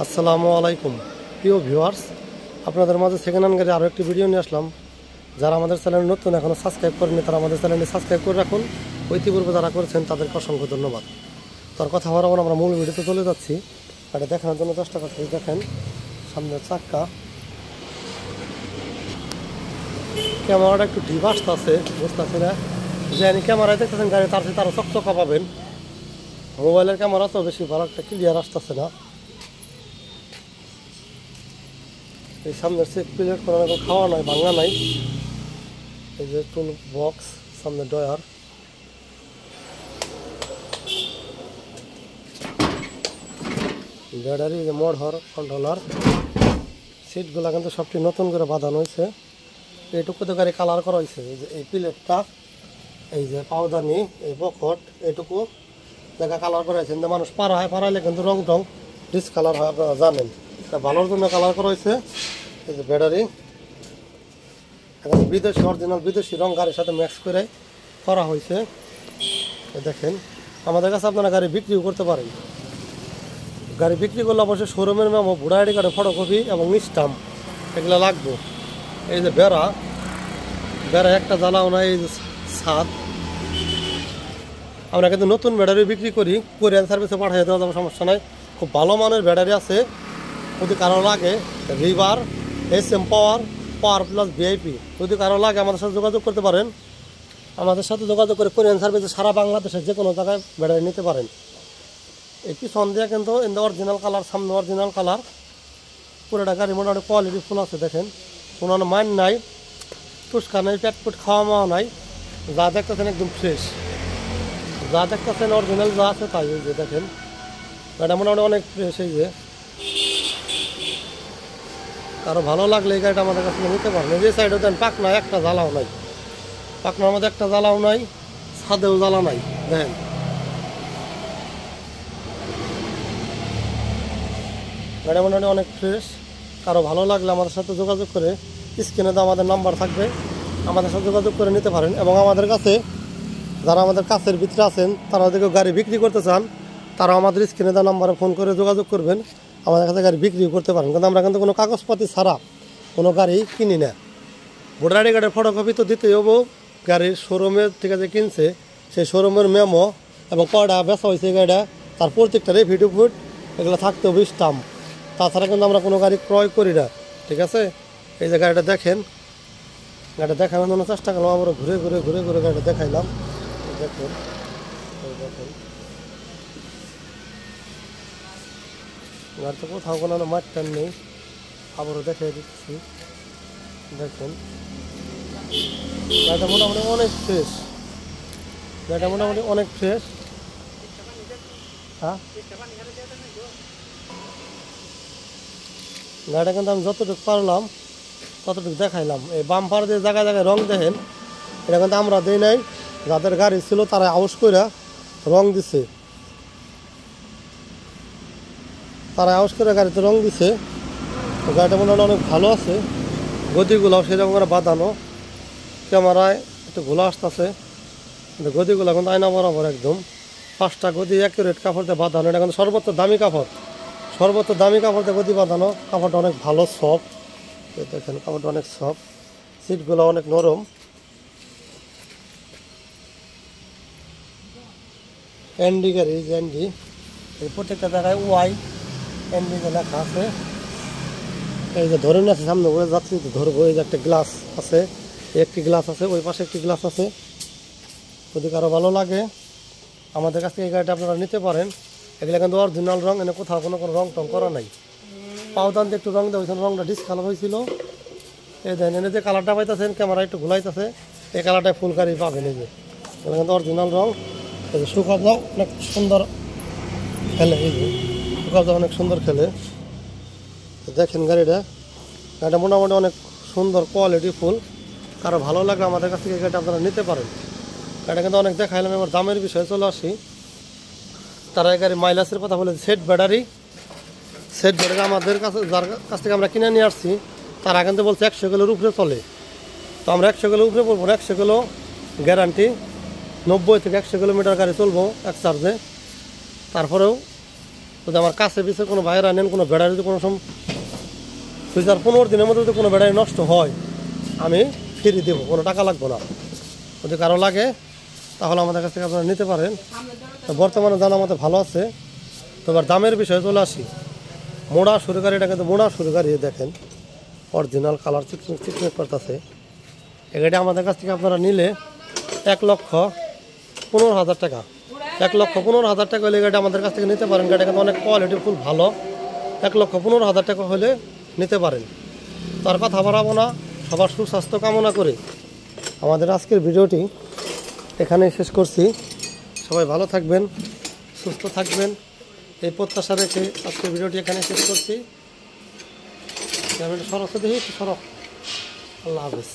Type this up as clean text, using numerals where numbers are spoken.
আসসালামু আলাইকুম প্রিয় ভিউয়ার্স, আপনাদের মাঝে সেকেন্ড হ্যান্ড গাড়ি আরও একটি ভিডিও নিয়ে আসলাম। যারা আমাদের চ্যানেল নতুন এখনও সাবস্ক্রাইব করেনি তারা আমাদের চ্যানেলটি সাবস্ক্রাইব করে রাখুন। ইতিপূর্বে যারা করেছেন তাদেরকে অসংখ্য ধন্যবাদ। তার কথা হওয়ার আমরা মূল ভিডিওতে চলে যাচ্ছি। এটা দেখানোর জন্য চেষ্টা করছি। দেখেন সামনের চাক্কা, ক্যামেরাটা একটু ডিপ আসতেছে, বুঝতেছি না যে ক্যামেরায় দেখতেছেন গাড়ি তার সাথে আরও চকচকা পাবেন। মোবাইলের ক্যামেরা তো বেশি ভালো একটা ক্লিয়ার আসতেছে না। এই সামনের সিট প্লেট কোনো রকম খাওয়া নাই, ভাঙা নাই। এই যে টুল বক্স, সামনে ডয়ার, ব্যাটারি, যে মোটর কন্ট্রোলার, সিটগুলো কিন্তু সবটি নতুন করে বাঁধানো হয়েছে। এইটুকুতে গাড়ি কালার করা হয়েছে। এই যে এই প্লেটটা, এই যে পাউদানি, এই বকট, এইটুকু জায়গা কালার করা হয়েছে। কিন্তু মানুষ পাড়াইলে কিন্তু রং টং ডিসকালার হয়, আপনারা জানেন। ভালোর জন্য কালার করা হয়েছে। এই যে ব্যাটারি এখন বিদেশি, অরিজিনাল বিদেশি রং গাড়ির সাথে ম্যাক্স করে করা হয়েছে। দেখেন আমাদের কাছে আপনারা গাড়ি বিক্রিও করতে পারেন। গাড়ি বিক্রি করলে অবশ্যই শোরুমের মেমো, ভোটার আইডি কার্ডের ফটোকপি এবং স্টাম্প এগুলো লাগবে। এই যে বেড়া একটা জ্বালাও না। এই যে ছাদ, আমরা কিন্তু নতুন ব্যাটারি বিক্রি করি, কোরিয়ান সার্ভিসে পাঠিয়ে দেওয়া যাবে, সমস্যা নাই। খুব ভালো মানের ব্যাটারি আছে। যদি কারো লাগে river, SM power plus VIP, যদি কারো লাগে আমাদের সাথে যোগাযোগ করতে পারেন। আমাদের সাথে যোগাযোগ করে কোরিয়ান সার্ভিসে সারা বাংলাদেশের যে কোনো জায়গায় ব্যাটারি নিতে পারেন। এই পিছন দিয়ে কিন্তু অরিজিনাল কালার, সামনে অরিজিনাল কালার, পুরোটা গাড়ি মোটামুটি কোয়ালিটি ফুল আছে। দেখেন কোনো মাইন নাই, টুসকা নাই, প্যাটপুট খাওয়া মাওয়া নাই। যা দেখতেছেন একদম ফ্রেশ, যা দেখতেছেন অরিজিনাল যা আছে তাই। এই যে দেখেন গাড়িটা মোটামুটি অনেক ফ্রেশ। এই যে কারো ভালো লাগলে এই গাড়িটা আমাদের কাছে নিতে পারেন। যে সাইডে দেন পাকনা একটা জ্বালাও নাই, পাকনার মধ্যে একটা জ্বালাও নাই, ছাদেও জ্বালা নাই। দেখেন গাড়ি মোটামুটি অনেক ফ্রেশ। কারো ভালো লাগলে আমাদের সাথে যোগাযোগ করে, স্ক্রিনে তো আমাদের নাম্বার থাকবে, আমাদের সাথে যোগাযোগ করে নিতে পারেন। এবং আমাদের কাছে যারা আমাদের কাছের ভিতরে আছেন, তারা যদি গাড়ি বিক্রি করতে চান, তারা আমাদের স্ক্রিনে দেওয়া নাম্বারে ফোন করে যোগাযোগ করবেন। আমাদের কাছে গাড়ি বিক্রিও করতে পারেন, কিন্তু আমরা কিন্তু কোনো কাগজপাতি ছাড়া কোনো গাড়ি কিনি না। ভোটার আইডি কার্ডের ফটোকপি তো দিতেই হবো। গাড়ির শোরুমের থেকে যে কিনছে সেই শোরুমের মেমো এবং কয়টা বেচা হয়েছে গাড়িটা, তার প্রত্যেকটারে ভিডিও ফুট এগুলো থাকতে হবে, স্টাম্প। তাছাড়া কিন্তু আমরা কোনো গাড়ি ক্রয় করি না, ঠিক আছে। এই যে গাড়িটা দেখেন, গাড়িটা দেখানোর জন্য চেষ্টা করলাম, আমরা ঘুরে গাড়িটা দেখাইলাম। দেখুন দেখুন গাড়িতে কোথাও কোনো মাঠটান নেই, আবারও দেখাই দিচ্ছি। দেখুন গাড়িটা মোটামুটি অনেক ফ্রেশ, গাড়িটা মোটামুটি অনেক ফ্রেশ। হ্যাঁ, গাড়িটা কিন্তু আমি যতটুকু পারলাম ততটুকু দেখাইলাম। এই বাম্পার যে জায়গায় জায়গায় রং দেখেন, এটা কিন্তু আমরা দিই নাই, যাদের গাড়ি ছিল তারা আউশ করে রং দিছে, তারা আউশ করে গাড়িতে রং দিছে। তো গাড়িটা মোটামুটি অনেক ভালো আছে। গদিগুলাও সেরকম করে বাঁধানো, ক্যামেরায় একটু ঘোলা আসতেছে, কিন্তু গদিগুলো কিন্তু আয়না বরাবর একদম 5টা গদি অ্যাকুরেট কাপড় দিয়ে বাঁধানো। এটা কিন্তু সর্বোচ্চ দামি কাপড়, সর্বোচ্চ দামি কাপড় দিয়ে গদি বাঁধানো। কাপড়টা অনেক ভালো, সফট। দেখেন কাপড়টা অনেক সফট, সিটগুলো অনেক নরম। এনডি গাড়ি, এনডি, এই প্রত্যেকটা জায়গায় এনডি লেখা আছে। এই যে ধরে আছে সামনে ওই যাচ্ছি, ধরবো। এই যে একটা গ্লাস আছে, একটি গ্লাস আছে, ওই পাশে একটি গ্লাস আছে। যদি কারো ভালো লাগে আমাদের কাছ থেকে এই গাড়িটা আপনারা নিতে পারেন। এগুলো কিন্তু অরিজিনাল রং, এনে কোথাও কোনো রং টং করা নাই। পাউদান দিয়ে একটু রং দেওয়া হয়েছিল, রংটা ডিসকালার হয়েছিল। এই দেখেন এনে যে কালারটা পাইতেছেন, ক্যামেরা একটু ঘুলাইতেছে, এই কালারটায় ফুল গাড়ি পাবেন। এই যে এগুলো কিন্তু অরিজিনাল রং। এই যে সুখাবদাও অনেক সুন্দর খেলে, এই যে সুখাবদাও অনেক সুন্দর খেলে। দেখেন গাড়িটা মোটামুটি অনেক সুন্দর, কোয়ালিটি ফুল। কারো ভালো লাগলে আমাদের কাছ থেকে গাড়িটা আপনারা নিতে পারেন। গাড়িটা কিন্তু অনেক দেখাইলাম, এবার দামের বিষয়ে চলে আসি। তারা এই গাড়ি মাইলেজের কথা বলে, সেট ব্যাটারি আমাদের কাছে, যার কাছ থেকে আমরা কিনে নিয়ে আসছি, তারা কিন্তু বলছে 100 কিলোর উপরে চলে। তো আমরা 100 কিলোর উপরে পড়বো না, 100 কিলো গ্যারান্টি। 90 থেকে 100 কিলোমিটার গাড়ি চলবো এক চার্জে। তারপরেও যদি আমার কাছে পিছিয়ে কোনো বাইরে আনেন, কোনো ব্যাটারি যদি কোনো সময় 2015 দিনের মধ্যে যদি কোনো ব্যাটারি নষ্ট হয় আমি ফ্রি দেবো, কোনো টাকা লাগবে না। যদি কারো লাগে তাহলে আমাদের কাছ থেকে আপনারা নিতে পারেন। তো বর্তমানে জানা মতো ভালো আছে। তো এবার দামের বিষয়ে চলে আসি। মোড়া সুরকারি, এটা কিন্তু মোড়া সুরকারি, দেখেন অরিজিনাল কালার চিকচিক করতেছে। এই গাড়ি আমাদের কাছ থেকে আপনারা নিলে 1,15,000 টাকা, 1,15,000 টাকা হলে গাড়ি আমাদের কাছ থেকে নিতে পারেন। গাড়িটা কিন্তু অনেক কোয়ালিটি ফুল ভালো, 1,15,000 টাকা হলে নিতে পারেন। তার কথা বাড়াবো না, সবার সুস্বাস্থ্য কামনা করে আমাদের আজকের ভিডিওটি এখানেই শেষ করছি। সবাই ভালো থাকবেন, সুস্থ থাকবেন, এই প্রত্যাশা রেখে আজকের ভিডিওটি এখানে শেষ করছি। সরস্বতী সরক, আল্লাহ হাফেজ।